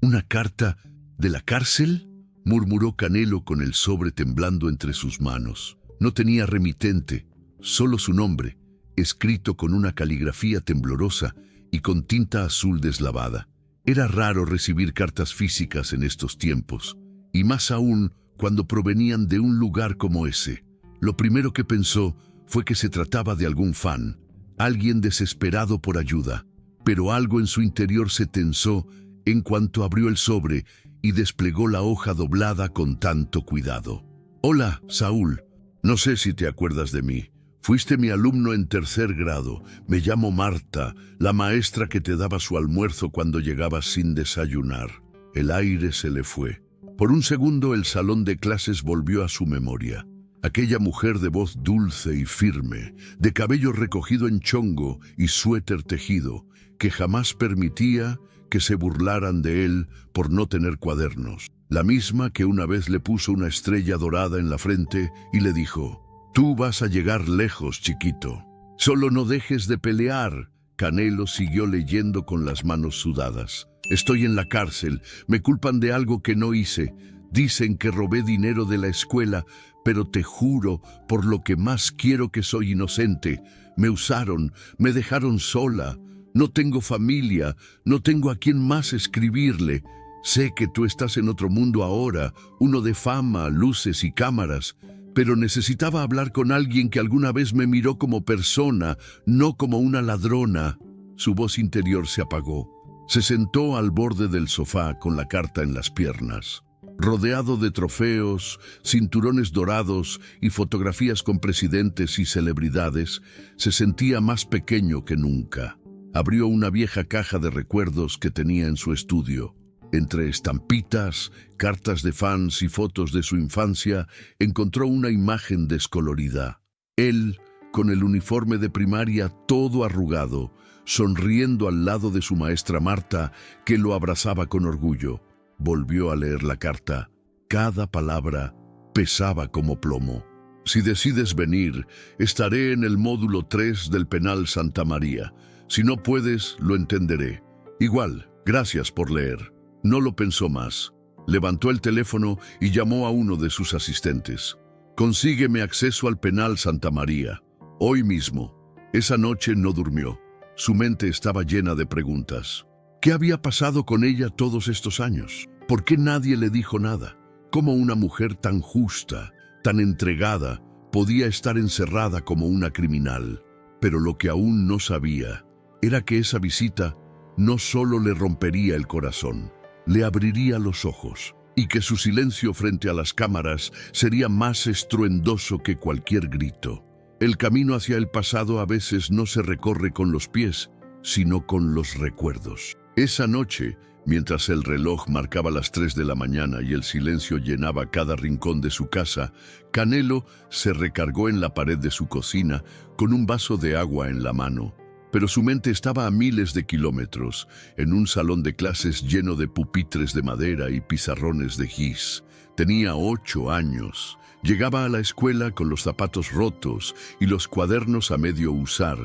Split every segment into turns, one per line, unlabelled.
¿Una carta de la cárcel?, murmuró Canelo con el sobre temblando entre sus manos. No tenía remitente, solo su nombre, escrito con una caligrafía temblorosa y con tinta azul deslavada. Era raro recibir cartas físicas en estos tiempos, y más aún cuando provenían de un lugar como ese. Lo primero que pensó fue que se trataba de algún fan, alguien desesperado por ayuda, pero algo en su interior se tensó en cuanto abrió el sobre y desplegó la hoja doblada con tanto cuidado. «Hola, Saúl. No sé si te acuerdas de mí. Fuiste mi alumno en 3er grado. Me llamo Marta, la maestra que te daba su almuerzo cuando llegabas sin desayunar». El aire se le fue. Por un segundo el salón de clases volvió a su memoria. Aquella mujer de voz dulce y firme, de cabello recogido en chongo y suéter tejido, que jamás permitía que se burlaran de él por no tener cuadernos. La misma que una vez le puso una estrella dorada en la frente y le dijo: «Tú vas a llegar lejos, chiquito. Solo no dejes de pelear». Canelo siguió leyendo con las manos sudadas. «Estoy en la cárcel. Me culpan de algo que no hice. Dicen que robé dinero de la escuela, pero te juro, por lo que más quiero, que soy inocente. Me usaron, me dejaron sola. No tengo familia, no tengo a quién más escribirle. Sé que tú estás en otro mundo ahora, uno de fama, luces y cámaras, pero necesitaba hablar con alguien que alguna vez me miró como persona, no como una ladrona». Su voz interior se apagó. Se sentó al borde del sofá con la carta en las piernas. Rodeado de trofeos, cinturones dorados y fotografías con presidentes y celebridades, se sentía más pequeño que nunca. Abrió una vieja caja de recuerdos que tenía en su estudio. Entre estampitas, cartas de fans y fotos de su infancia, encontró una imagen descolorida. Él, con el uniforme de primaria todo arrugado, sonriendo al lado de su maestra Marta, que lo abrazaba con orgullo. Volvió a leer la carta. Cada palabra pesaba como plomo. «Si decides venir, estaré en el módulo 3 del penal Santa María. Si no puedes, lo entenderé. Igual, gracias por leer». No lo pensó más. Levantó el teléfono y llamó a uno de sus asistentes. «Consígueme acceso al penal Santa María. Hoy mismo». Esa noche no durmió. Su mente estaba llena de preguntas. ¿Qué había pasado con ella todos estos años? ¿Por qué nadie le dijo nada? ¿Cómo una mujer tan justa, tan entregada, podía estar encerrada como una criminal? Pero lo que aún no sabía era que esa visita no solo le rompería el corazón, le abriría los ojos, y que su silencio frente a las cámaras sería más estruendoso que cualquier grito. El camino hacia el pasado a veces no se recorre con los pies, sino con los recuerdos. Esa noche, mientras el reloj marcaba las 3 de la mañana y el silencio llenaba cada rincón de su casa, Canelo se recargó en la pared de su cocina con un vaso de agua en la mano. Pero su mente estaba a miles de kilómetros, en un salón de clases lleno de pupitres de madera y pizarrones de gis. Tenía 8 años. Llegaba a la escuela con los zapatos rotos y los cuadernos a medio usar,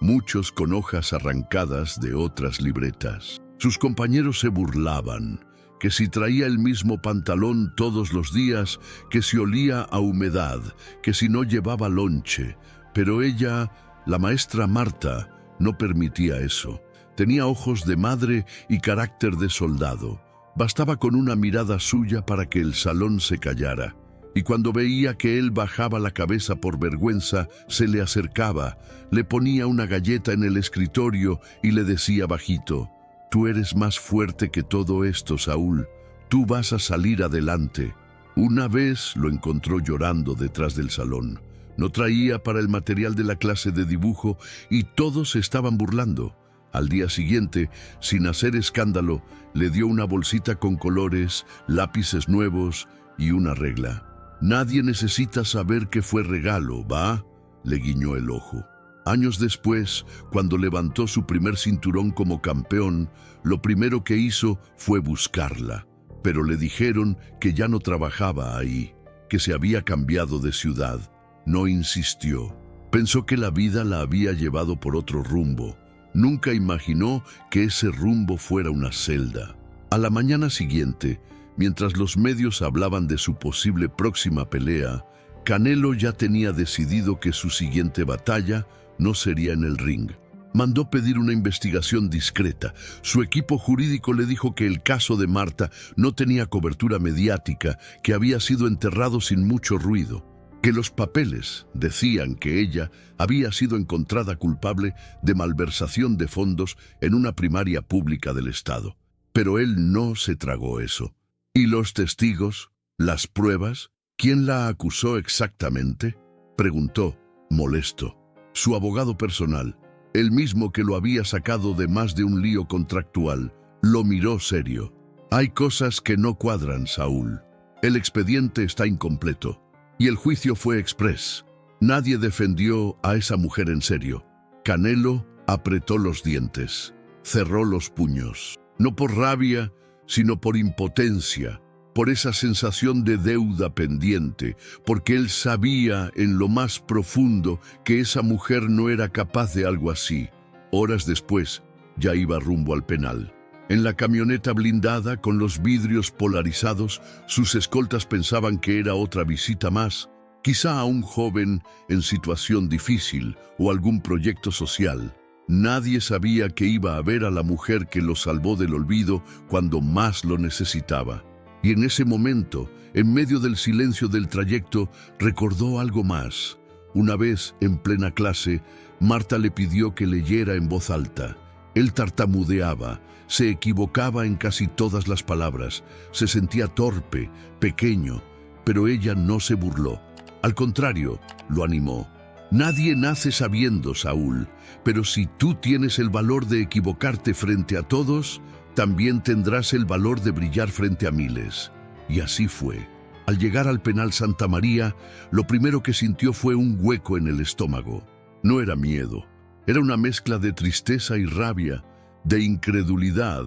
muchos con hojas arrancadas de otras libretas. Sus compañeros se burlaban, que si traía el mismo pantalón todos los días, que si olía a humedad, que si no llevaba lonche. Pero ella, la maestra Marta, no permitía eso. Tenía ojos de madre y carácter de soldado. Bastaba con una mirada suya para que el salón se callara. Y cuando veía que él bajaba la cabeza por vergüenza, se le acercaba, le ponía una galleta en el escritorio y le decía bajito: «Tú eres más fuerte que todo esto, Saúl. Tú vas a salir adelante». Una vez lo encontró llorando detrás del salón. No traía para el material de la clase de dibujo y todos se estaban burlando. Al día siguiente, sin hacer escándalo, le dio una bolsita con colores, lápices nuevos y una regla. «Nadie necesita saber que fue regalo, ¿va?», le guiñó el ojo. Años después, cuando levantó su primer cinturón como campeón, lo primero que hizo fue buscarla. Pero le dijeron que ya no trabajaba ahí, que se había cambiado de ciudad. No insistió. Pensó que la vida la había llevado por otro rumbo. Nunca imaginó que ese rumbo fuera una celda. A la mañana siguiente, mientras los medios hablaban de su posible próxima pelea, Canelo ya tenía decidido que su siguiente batalla no sería en el ring. Mandó pedir una investigación discreta. Su equipo jurídico le dijo que el caso de Marta no tenía cobertura mediática, que había sido enterrado sin mucho ruido, que los papeles decían que ella había sido encontrada culpable de malversación de fondos en una primaria pública del Estado. Pero él no se tragó eso. ¿Y los testigos? ¿Las pruebas? ¿Quién la acusó exactamente?, preguntó, molesto. Su abogado personal, el mismo que lo había sacado de más de un lío contractual, lo miró serio. Hay cosas que no cuadran, Saúl. El expediente está incompleto. Y el juicio fue exprés. Nadie defendió a esa mujer en serio. Canelo apretó los dientes, cerró los puños. No por rabia, sino por impotencia, por esa sensación de deuda pendiente, porque él sabía en lo más profundo que esa mujer no era capaz de algo así. Horas después, ya iba rumbo al penal. En la camioneta blindada, con los vidrios polarizados, sus escoltas pensaban que era otra visita más, quizá a un joven en situación difícil o algún proyecto social. Nadie sabía que iba a ver a la mujer que lo salvó del olvido cuando más lo necesitaba. Y en ese momento, en medio del silencio del trayecto, recordó algo más. Una vez, en plena clase, Marta le pidió que leyera en voz alta. Él tartamudeaba, se equivocaba en casi todas las palabras, se sentía torpe, pequeño, pero ella no se burló. Al contrario, lo animó. Nadie nace sabiendo, Saúl, pero si tú tienes el valor de equivocarte frente a todos, también tendrás el valor de brillar frente a miles. Y así fue. Al llegar al penal Santa María, lo primero que sintió fue un hueco en el estómago. No era miedo, era una mezcla de tristeza y rabia, de incredulidad.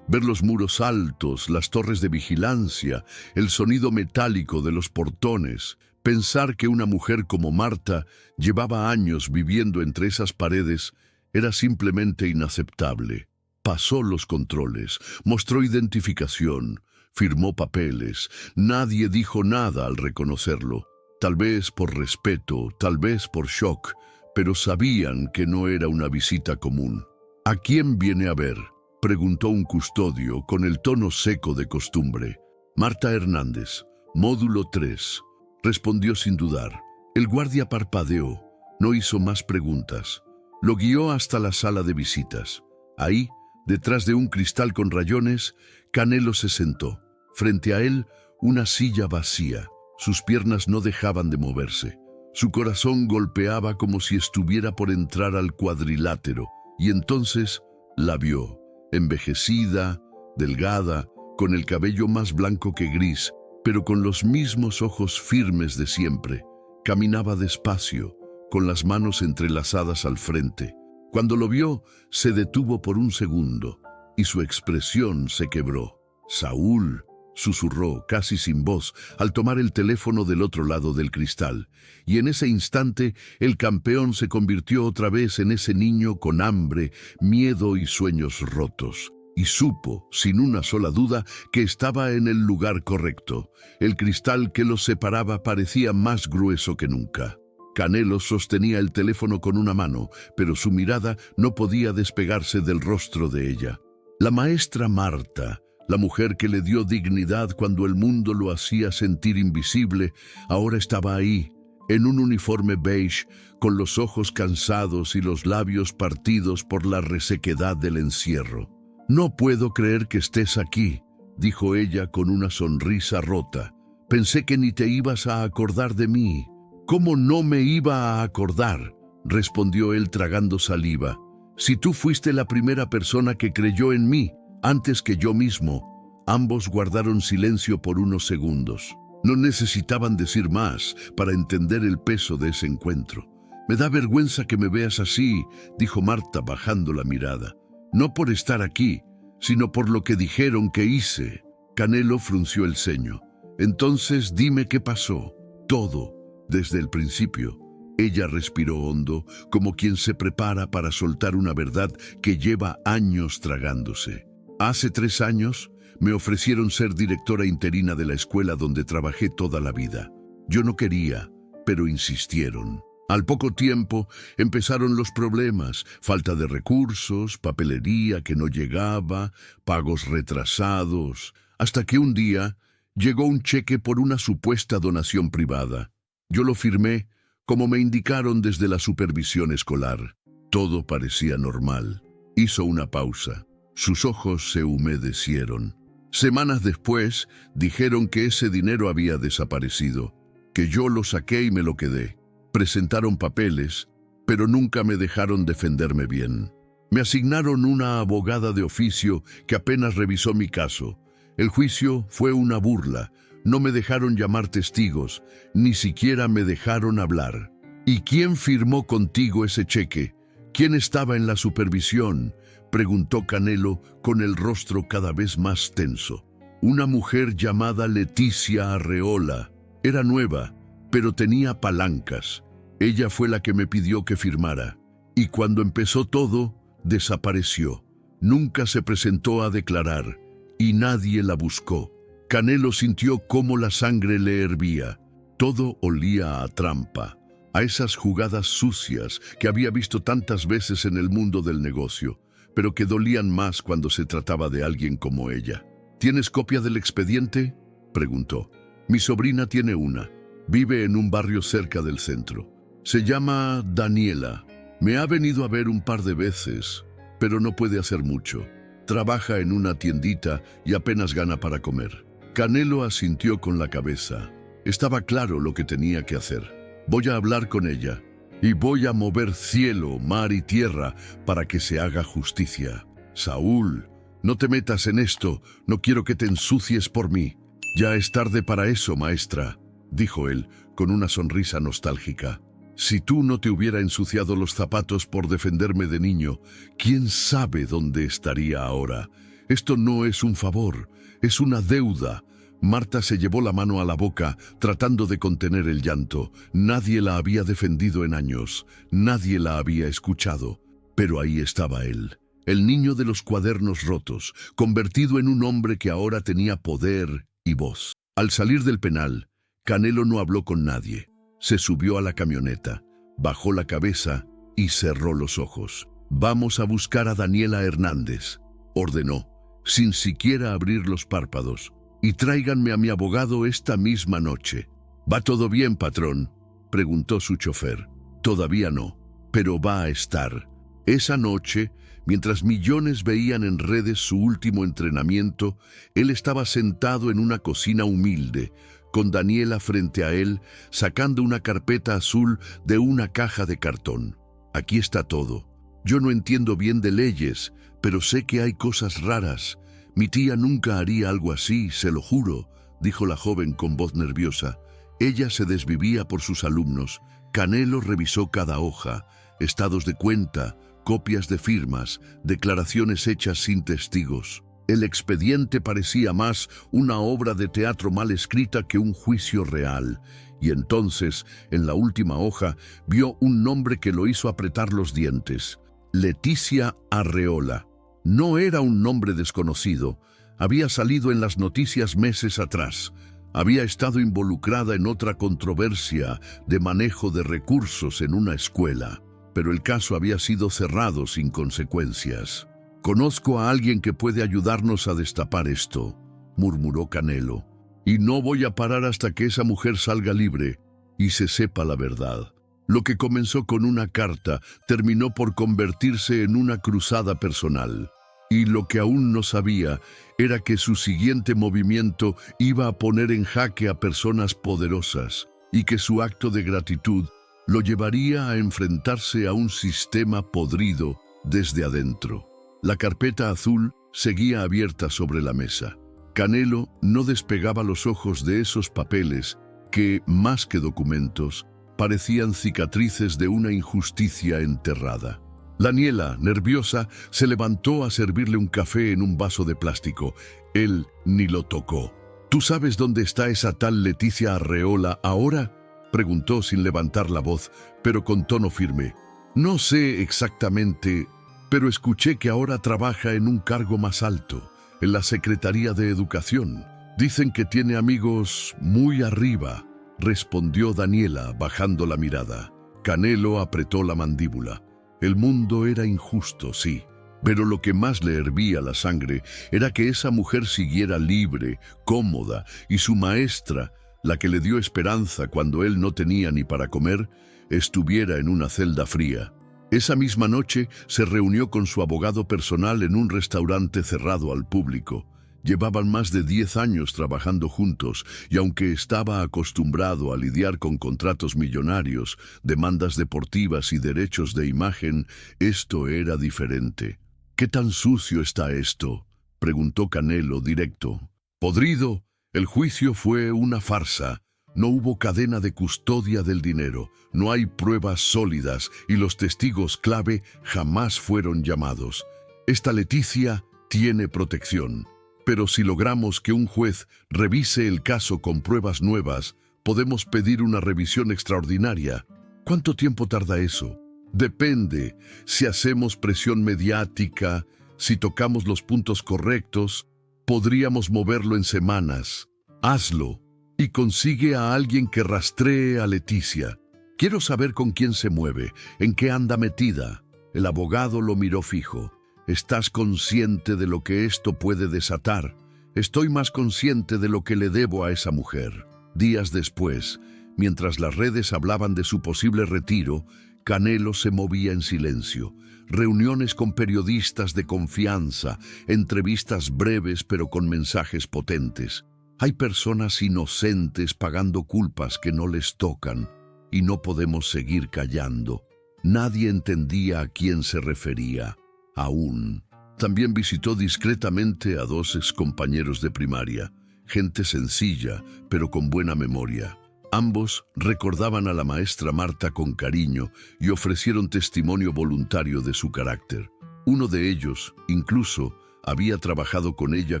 Ver los muros altos, las torres de vigilancia, el sonido metálico de los portones. Pensar que una mujer como Marta llevaba años viviendo entre esas paredes era simplemente inaceptable. Pasó los controles, mostró identificación, firmó papeles. Nadie dijo nada al reconocerlo. Tal vez por respeto, tal vez por shock, pero sabían que no era una visita común. ¿A quién viene a ver?, preguntó un custodio con el tono seco de costumbre. Marta Hernández, módulo 3, respondió sin dudar. El guardia parpadeó, no hizo más preguntas. Lo guió hasta la sala de visitas. Ahí, detrás de un cristal con rayones, Canelo se sentó. Frente a él, una silla vacía. Sus piernas no dejaban de moverse. Su corazón golpeaba como si estuviera por entrar al cuadrilátero. Y entonces la vio, envejecida, delgada, con el cabello más blanco que gris, pero con los mismos ojos firmes de siempre. Caminaba despacio, con las manos entrelazadas al frente. Cuando lo vio, se detuvo por un segundo, y su expresión se quebró. «Saúl», susurró, casi sin voz, al tomar el teléfono del otro lado del cristal. Y en ese instante, el campeón se convirtió otra vez en ese niño con hambre, miedo y sueños rotos. Y supo, sin una sola duda, que estaba en el lugar correcto. El cristal que los separaba parecía más grueso que nunca. Canelo sostenía el teléfono con una mano, pero su mirada no podía despegarse del rostro de ella. La maestra Marta, la mujer que le dio dignidad cuando el mundo lo hacía sentir invisible, ahora estaba ahí, en un uniforme beige, con los ojos cansados y los labios partidos por la resequedad del encierro. «No puedo creer que estés aquí», dijo ella con una sonrisa rota. «Pensé que ni te ibas a acordar de mí». «¿Cómo no me iba a acordar?», respondió él tragando saliva. «Si tú fuiste la primera persona que creyó en mí, antes que yo mismo». Ambos guardaron silencio por unos segundos. No necesitaban decir más para entender el peso de ese encuentro. «Me da vergüenza que me veas así», dijo Marta bajando la mirada. «No por estar aquí, sino por lo que dijeron que hice». Canelo frunció el ceño. «Entonces dime qué pasó». «Todo, desde el principio». Ella respiró hondo, como quien se prepara para soltar una verdad que lleva años tragándose. «Hace 3 años, Me ofrecieron ser directora interina de la escuela donde trabajé toda la vida. Yo no quería, pero insistieron. Al poco tiempo empezaron los problemas, falta de recursos, papelería que no llegaba, pagos retrasados, hasta que un día llegó un cheque por una supuesta donación privada. Yo lo firmé, como me indicaron desde la supervisión escolar. Todo parecía normal. Hizo una pausa. Sus ojos se humedecieron. Semanas después, dijeron que ese dinero había desaparecido, que yo lo saqué y me lo quedé. Presentaron papeles, pero nunca me dejaron defenderme bien. Me asignaron una abogada de oficio que apenas revisó mi caso. El juicio fue una burla. No me dejaron llamar testigos, ni siquiera me dejaron hablar. ¿Y quién firmó contigo ese cheque? ¿Quién estaba en la supervisión?, preguntó Canelo con el rostro cada vez más tenso. Una mujer llamada Leticia Arreola. Era nueva, pero tenía palancas. Ella fue la que me pidió que firmara. Y cuando empezó todo, desapareció. Nunca se presentó a declarar, y nadie la buscó. Canelo sintió cómo la sangre le hervía. Todo olía a trampa, a esas jugadas sucias que había visto tantas veces en el mundo del negocio, pero que dolían más cuando se trataba de alguien como ella. ¿Tienes copia del expediente?, preguntó. Mi sobrina tiene una. Vive en un barrio cerca del centro. Se llama Daniela. Me ha venido a ver un par de veces, pero no puede hacer mucho. Trabaja en una tiendita y apenas gana para comer. Canelo asintió con la cabeza. Estaba claro lo que tenía que hacer. Voy a hablar con ella. Y voy a mover cielo, mar y tierra para que se haga justicia. Saúl, no te metas en esto, no quiero que te ensucies por mí. Ya es tarde para eso, maestra, dijo él con una sonrisa nostálgica. Si tú no te hubiera ensuciado los zapatos por defenderme de niño, ¿quién sabe dónde estaría ahora? Esto no es un favor, es una deuda. Marta se llevó la mano a la boca, tratando de contener el llanto. Nadie la había defendido en años, nadie la había escuchado. Pero ahí estaba él, el niño de los cuadernos rotos, convertido en un hombre que ahora tenía poder y voz. Al salir del penal, Canelo no habló con nadie. Se subió a la camioneta, bajó la cabeza y cerró los ojos. Vamos a buscar a Daniela Hernández, ordenó, sin siquiera abrir los párpados. Y tráiganme a mi abogado esta misma noche. ¿Va todo bien, patrón?, preguntó su chofer. Todavía no, pero va a estar. Esa noche, mientras millones veían en redes su último entrenamiento, él estaba sentado en una cocina humilde, con Daniela frente a él, sacando una carpeta azul de una caja de cartón. Aquí está todo. Yo no entiendo bien de leyes, pero sé que hay cosas raras. Mi tía nunca haría algo así, se lo juro, dijo la joven con voz nerviosa. Ella se desvivía por sus alumnos. Canelo revisó cada hoja, estados de cuenta, copias de firmas, declaraciones hechas sin testigos. El expediente parecía más una obra de teatro mal escrita que un juicio real. Y entonces, en la última hoja, vio un nombre que lo hizo apretar los dientes. Leticia Arreola. No era un nombre desconocido. Había salido en las noticias meses atrás. Había estado involucrada en otra controversia de manejo de recursos en una escuela. Pero el caso había sido cerrado sin consecuencias. Conozco a alguien que puede ayudarnos a destapar esto, murmuró Canelo. Y no voy a parar hasta que esa mujer salga libre y se sepa la verdad. Lo que comenzó con una carta terminó por convertirse en una cruzada personal. Y lo que aún no sabía era que su siguiente movimiento iba a poner en jaque a personas poderosas y que su acto de gratitud lo llevaría a enfrentarse a un sistema podrido desde adentro. La carpeta azul seguía abierta sobre la mesa. Canelo no despegaba los ojos de esos papeles que, más que documentos, parecían cicatrices de una injusticia enterrada. Daniela, nerviosa, se levantó a servirle un café en un vaso de plástico. Él ni lo tocó. ¿Tú sabes dónde está esa tal Leticia Arreola ahora?, preguntó sin levantar la voz, pero con tono firme. No sé exactamente, pero escuché que ahora trabaja en un cargo más alto. en la Secretaría de Educación. Dicen que tiene amigos muy arriba, respondió Daniela bajando la mirada. Canelo apretó la mandíbula. El mundo era injusto, sí, pero lo que más le hervía la sangre era que esa mujer siguiera libre, cómoda, y su maestra, la que le dio esperanza cuando él no tenía ni para comer, estuviera en una celda fría. Esa misma noche se reunió con su abogado personal en un restaurante cerrado al público. Llevaban más de 10 años trabajando juntos y aunque estaba acostumbrado a lidiar con contratos millonarios, demandas deportivas y derechos de imagen, esto era diferente. ¿Qué tan sucio está esto?, preguntó Canelo directo. Podrido. El juicio fue una farsa. No hubo cadena de custodia del dinero, no hay pruebas sólidas y los testigos clave jamás fueron llamados. Esta Leticia tiene protección. Pero si logramos que un juez revise el caso con pruebas nuevas, podemos pedir una revisión extraordinaria. ¿Cuánto tiempo tarda eso? Depende. Si hacemos presión mediática, si tocamos los puntos correctos, podríamos moverlo en semanas. Hazlo y consigue a alguien que rastree a Leticia. Quiero saber con quién se mueve, en qué anda metida. El abogado lo miró fijo. ¿Estás consciente de lo que esto puede desatar? Estoy más consciente de lo que le debo a esa mujer. Días después, mientras las redes hablaban de su posible retiro, Canelo se movía en silencio. Reuniones con periodistas de confianza, entrevistas breves pero con mensajes potentes. Hay personas inocentes pagando culpas que no les tocan y no podemos seguir callando. Nadie entendía a quién se refería. Aún. También visitó discretamente a 2 excompañeros de primaria, gente sencilla, pero con buena memoria. Ambos recordaban a la maestra Marta con cariño y ofrecieron testimonio voluntario de su carácter. Uno de ellos, incluso, había trabajado con ella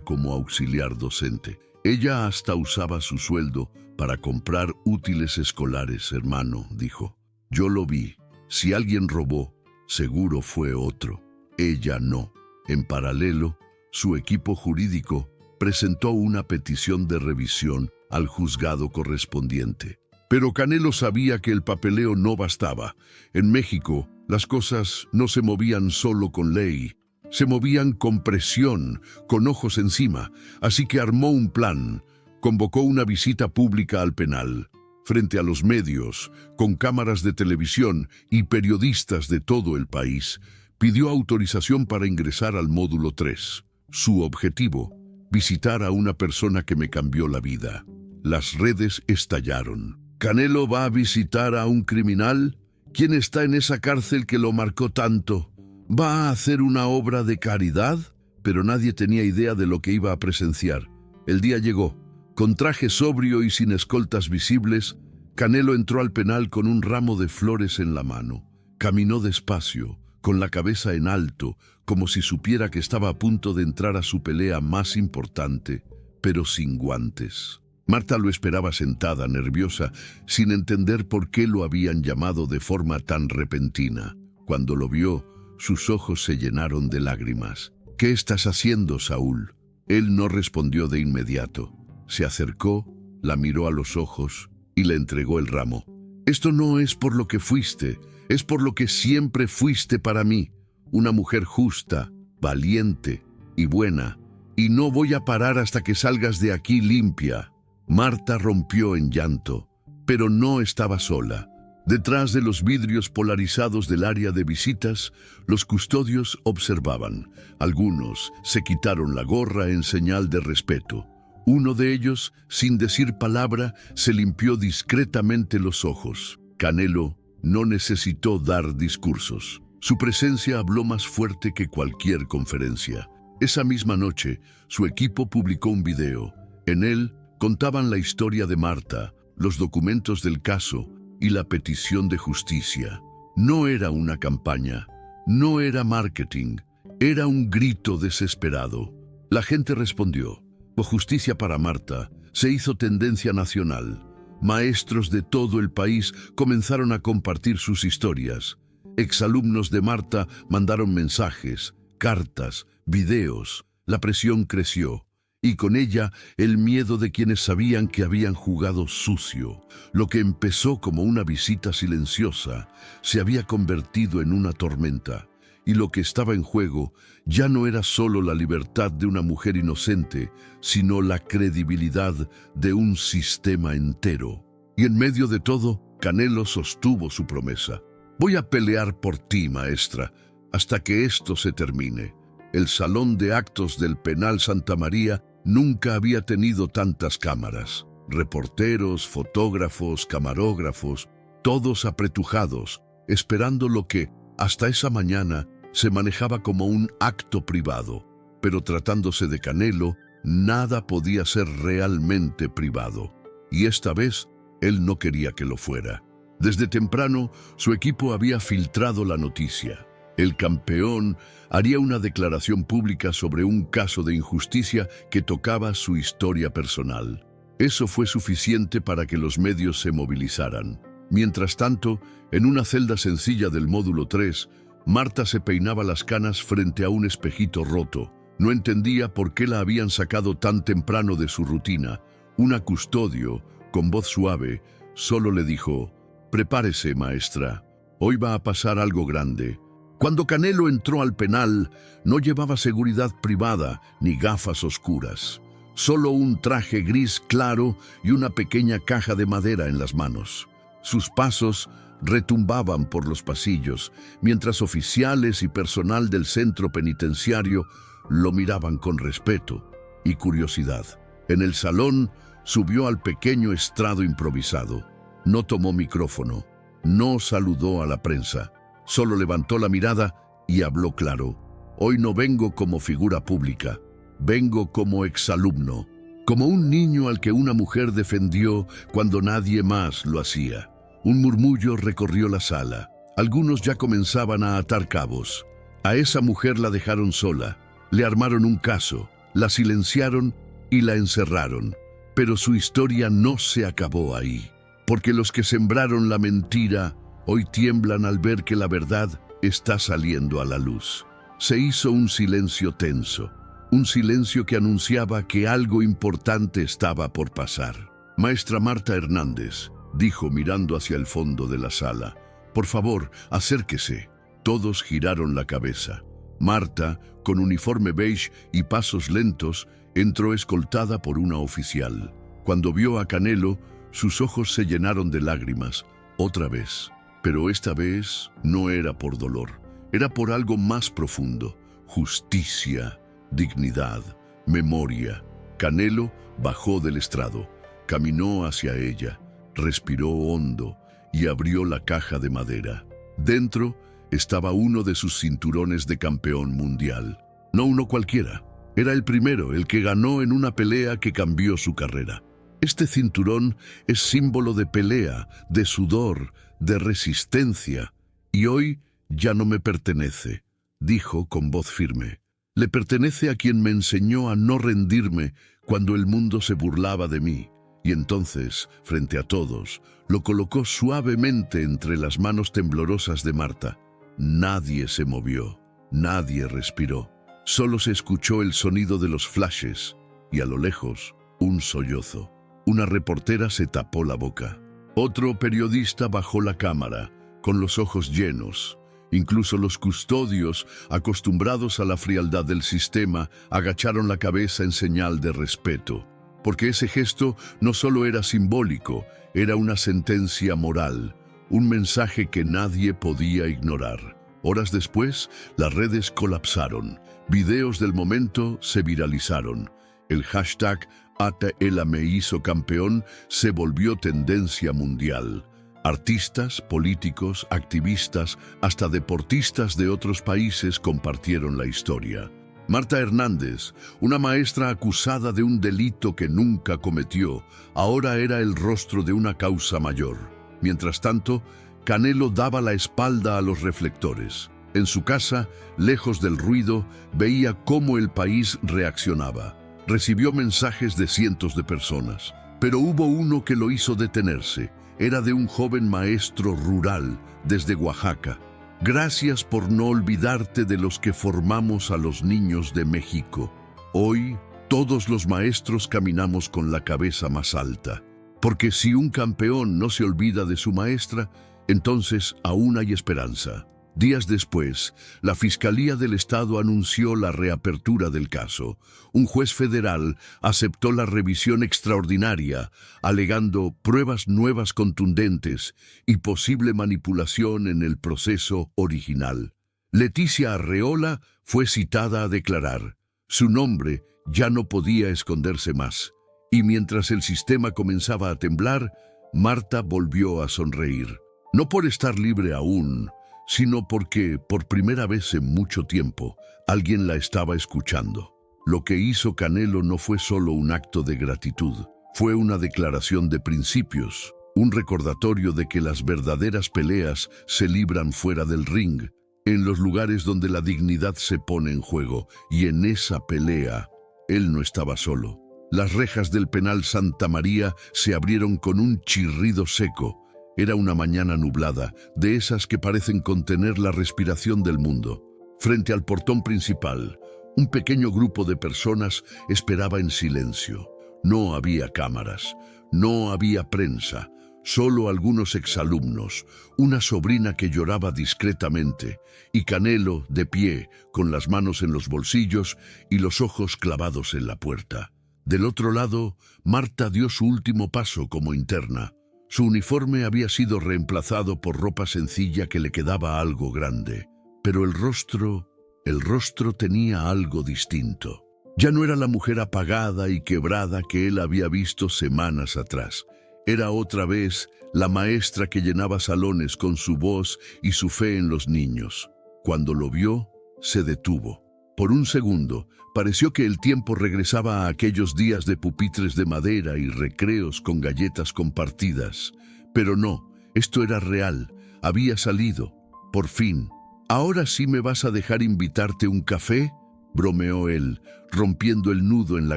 como auxiliar docente. Ella hasta usaba su sueldo para comprar útiles escolares, hermano, dijo. Yo lo vi. Si alguien robó, seguro fue otro. Ella no. En paralelo, su equipo jurídico presentó una petición de revisión al juzgado correspondiente. Pero Canelo sabía que el papeleo no bastaba. En México, las cosas no se movían solo con ley, se movían con presión, con ojos encima, así que armó un plan. Convocó una visita pública al penal, frente a los medios, con cámaras de televisión y periodistas de todo el país. Pidió autorización para ingresar al módulo 3. Su objetivo, visitar a una persona que me cambió la vida. Las redes estallaron. ¿Canelo va a visitar a un criminal? ¿Quién está en esa cárcel que lo marcó tanto? ¿Va a hacer una obra de caridad? Pero nadie tenía idea de lo que iba a presenciar. El día llegó. Con traje sobrio y sin escoltas visibles, Canelo entró al penal con un ramo de flores en la mano. Caminó despacio, con la cabeza en alto, como si supiera que estaba a punto de entrar a su pelea más importante, pero sin guantes. Marta lo esperaba sentada, nerviosa, sin entender por qué lo habían llamado de forma tan repentina. Cuando lo vio, sus ojos se llenaron de lágrimas. ¿Qué estás haciendo, Saúl? Él no respondió de inmediato. Se acercó, la miró a los ojos y le entregó el ramo. Esto no es por lo que fuiste, es por lo que siempre fuiste para mí, una mujer justa, valiente y buena, y no voy a parar hasta que salgas de aquí limpia. Marta rompió en llanto, pero no estaba sola. Detrás de los vidrios polarizados del área de visitas, los custodios observaban. Algunos se quitaron la gorra en señal de respeto. Uno de ellos, sin decir palabra, se limpió discretamente los ojos. Canelo no necesitó dar discursos. Su presencia habló más fuerte que cualquier conferencia. Esa misma noche, su equipo publicó un video. En él, contaban la historia de Marta, los documentos del caso y la petición de justicia. No era una campaña, no era marketing, era un grito desesperado. La gente respondió. O justicia para Marta se hizo tendencia nacional. Maestros de todo el país comenzaron a compartir sus historias. Exalumnos de Marta mandaron mensajes, cartas, videos. La presión creció, y con ella el miedo de quienes sabían que habían jugado sucio. Lo que empezó como una visita silenciosa se había convertido en una tormenta, y lo que estaba en juego ya no era solo la libertad de una mujer inocente, sino la credibilidad de un sistema entero. Y en medio de todo, Canelo sostuvo su promesa. «Voy a pelear por ti, maestra, hasta que esto se termine». El salón de actos del Penal Santa María nunca había tenido tantas cámaras. Reporteros, fotógrafos, camarógrafos, todos apretujados, esperando lo que, hasta esa mañana, se manejaba como un acto privado. Pero tratándose de Canelo, nada podía ser realmente privado. Y esta vez, él no quería que lo fuera. Desde temprano, su equipo había filtrado la noticia. El campeón haría una declaración pública sobre un caso de injusticia que tocaba su historia personal. Eso fue suficiente para que los medios se movilizaran. Mientras tanto, en una celda sencilla del módulo 3, Marta se peinaba las canas frente a un espejito roto. No entendía por qué la habían sacado tan temprano de su rutina. Una custodio, con voz suave, solo le dijo: «Prepárese, maestra. Hoy va a pasar algo grande». Cuando Canelo entró al penal, no llevaba seguridad privada ni gafas oscuras. Solo un traje gris claro y una pequeña caja de madera en las manos. Sus pasos retumbaban por los pasillos, mientras oficiales y personal del centro penitenciario lo miraban con respeto y curiosidad. En el salón subió al pequeño estrado improvisado. No tomó micrófono, no saludó a la prensa. Solo levantó la mirada y habló claro. «Hoy no vengo como figura pública, vengo como exalumno, como un niño al que una mujer defendió cuando nadie más lo hacía». Un murmullo recorrió la sala. Algunos ya comenzaban a atar cabos. A esa mujer la dejaron sola, le armaron un caso, la silenciaron y la encerraron. Pero su historia no se acabó ahí, porque los que sembraron la mentira hoy tiemblan al ver que la verdad está saliendo a la luz. Se hizo un silencio tenso, un silencio que anunciaba que algo importante estaba por pasar. «Maestra Marta Hernández», dijo mirando hacia el fondo de la sala, «por favor, acérquese». Todos giraron la cabeza. Marta, con uniforme beige y pasos lentos, entró escoltada por una oficial. Cuando vio a Canelo, sus ojos se llenaron de lágrimas, otra vez. Pero esta vez no era por dolor, era por algo más profundo: justicia, dignidad, memoria. Canelo bajó del estrado, caminó hacia ella, respiró hondo y abrió la caja de madera. Dentro estaba uno de sus cinturones de campeón mundial. No uno cualquiera, era el primero, el que ganó en una pelea que cambió su carrera. Este cinturón es símbolo de pelea, de sudor, de resistencia, y hoy ya no me pertenece, dijo con voz firme. Le pertenece a quien me enseñó a no rendirme cuando el mundo se burlaba de mí. Y entonces, frente a todos, lo colocó suavemente entre las manos temblorosas de Marta. Nadie se movió, nadie respiró. Solo se escuchó el sonido de los flashes y a lo lejos un sollozo. Una reportera se tapó la boca. Otro periodista bajó la cámara, con los ojos llenos. Incluso los custodios, acostumbrados a la frialdad del sistema, agacharon la cabeza en señal de respeto. Porque ese gesto no solo era simbólico, era una sentencia moral, un mensaje que nadie podía ignorar. Horas después, las redes colapsaron. Videos del momento se viralizaron. El hashtag ATL me hizo campeón se volvió tendencia mundial. Artistas, políticos, activistas, hasta deportistas de otros países compartieron la historia. Marta Hernández, una maestra acusada de un delito que nunca cometió, ahora era el rostro de una causa mayor. Mientras tanto, Canelo daba la espalda a los reflectores. En su casa, lejos del ruido, veía cómo el país reaccionaba. Recibió mensajes de cientos de personas, pero hubo uno que lo hizo detenerse. Era de un joven maestro rural desde Oaxaca. «Gracias por no olvidarte de los que formamos a los niños de México». Hoy, todos los maestros caminamos con la cabeza más alta, porque si un campeón no se olvida de su maestra, entonces aún hay esperanza. Días después, la Fiscalía del Estado anunció la reapertura del caso. Un juez federal aceptó la revisión extraordinaria, alegando pruebas nuevas contundentes y posible manipulación en el proceso original. Leticia Arreola fue citada a declarar. Su nombre ya no podía esconderse más, y mientras el sistema comenzaba a temblar, Marta volvió a sonreír. No por estar libre aún, sino porque, por primera vez en mucho tiempo, alguien la estaba escuchando. Lo que hizo Canelo no fue solo un acto de gratitud, fue una declaración de principios, un recordatorio de que las verdaderas peleas se libran fuera del ring, en los lugares donde la dignidad se pone en juego, y en esa pelea, él no estaba solo. Las rejas del penal Santa María se abrieron con un chirrido seco. Era una mañana nublada, de esas que parecen contener la respiración del mundo. Frente al portón principal, un pequeño grupo de personas esperaba en silencio. No había cámaras, no había prensa, solo algunos exalumnos, una sobrina que lloraba discretamente, y Canelo, de pie, con las manos en los bolsillos y los ojos clavados en la puerta. Del otro lado, Marta dio su último paso como interna. Su uniforme había sido reemplazado por ropa sencilla que le quedaba algo grande, pero el rostro tenía algo distinto. Ya no era la mujer apagada y quebrada que él había visto semanas atrás. Era otra vez la maestra que llenaba salones con su voz y su fe en los niños. Cuando lo vio, se detuvo. Por un segundo, pareció que el tiempo regresaba a aquellos días de pupitres de madera y recreos con galletas compartidas. Pero no, esto era real, había salido, por fin. ¿Ahora sí me vas a dejar invitarte un café?, bromeó él, rompiendo el nudo en la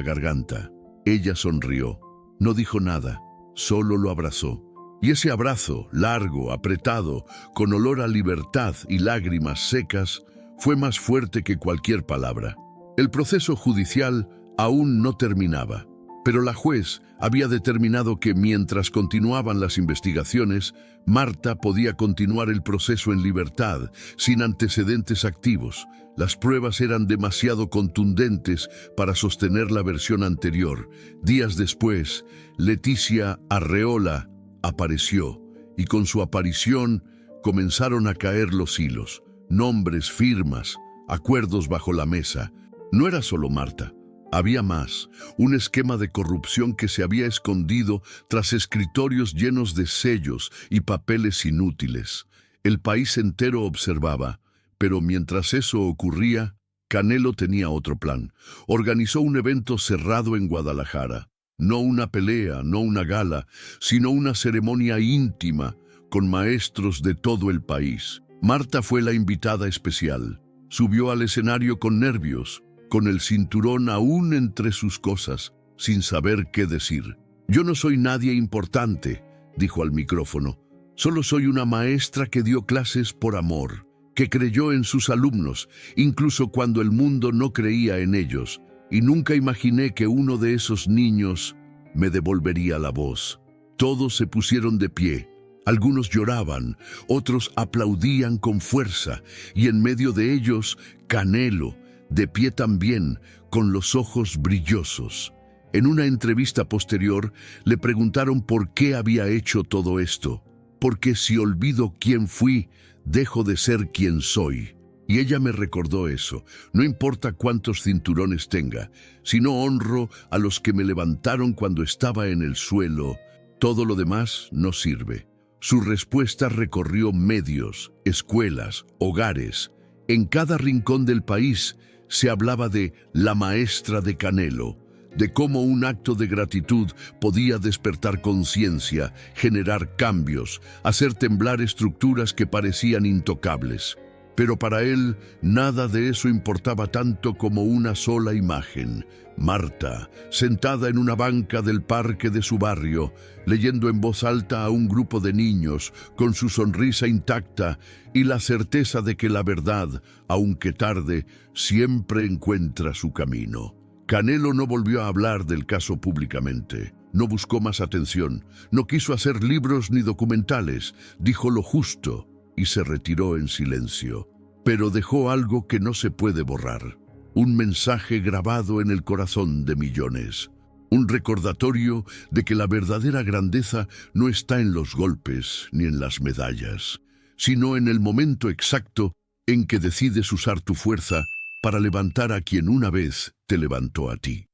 garganta. Ella sonrió. No dijo nada, solo lo abrazó. Y ese abrazo, largo, apretado, con olor a libertad y lágrimas secas, fue más fuerte que cualquier palabra. El proceso judicial aún no terminaba, pero la juez había determinado que mientras continuaban las investigaciones, Marta podía continuar el proceso en libertad, sin antecedentes activos. Las pruebas eran demasiado contundentes para sostener la versión anterior. Días después, Leticia Arreola apareció, y con su aparición comenzaron a caer los hilos. Nombres, firmas, acuerdos bajo la mesa. No era solo Marta, había más, un esquema de corrupción que se había escondido tras escritorios llenos de sellos y papeles inútiles. El país entero observaba, pero mientras eso ocurría, Canelo tenía otro plan. Organizó un evento cerrado en Guadalajara. No una pelea, no una gala, sino una ceremonia íntima con maestros de todo el país. Marta fue la invitada especial. Subió al escenario con nervios, con el cinturón aún entre sus cosas, sin saber qué decir. «Yo no soy nadie importante», dijo al micrófono. «Solo soy una maestra que dio clases por amor, que creyó en sus alumnos, incluso cuando el mundo no creía en ellos, y nunca imaginé que uno de esos niños me devolvería la voz». Todos se pusieron de pie. Algunos lloraban, otros aplaudían con fuerza, y en medio de ellos, Canelo, de pie también, con los ojos brillosos. En una entrevista posterior, le preguntaron por qué había hecho todo esto. «Porque si olvido quién fui, dejo de ser quien soy». Y ella me recordó eso. No importa cuántos cinturones tenga, sino honro a los que me levantaron cuando estaba en el suelo. Todo lo demás no sirve. Su respuesta recorrió medios, escuelas, hogares. En cada rincón del país se hablaba de la maestra de Canelo, de cómo un acto de gratitud podía despertar conciencia, generar cambios, hacer temblar estructuras que parecían intocables. Pero para él, nada de eso importaba tanto como una sola imagen. Marta, sentada en una banca del parque de su barrio, leyendo en voz alta a un grupo de niños, con su sonrisa intacta y la certeza de que la verdad, aunque tarde, siempre encuentra su camino. Canelo no volvió a hablar del caso públicamente. No buscó más atención, no quiso hacer libros ni documentales, dijo lo justo y se retiró en silencio. Pero dejó algo que no se puede borrar, un mensaje grabado en el corazón de millones, un recordatorio de que la verdadera grandeza no está en los golpes ni en las medallas, sino en el momento exacto en que decides usar tu fuerza para levantar a quien una vez te levantó a ti.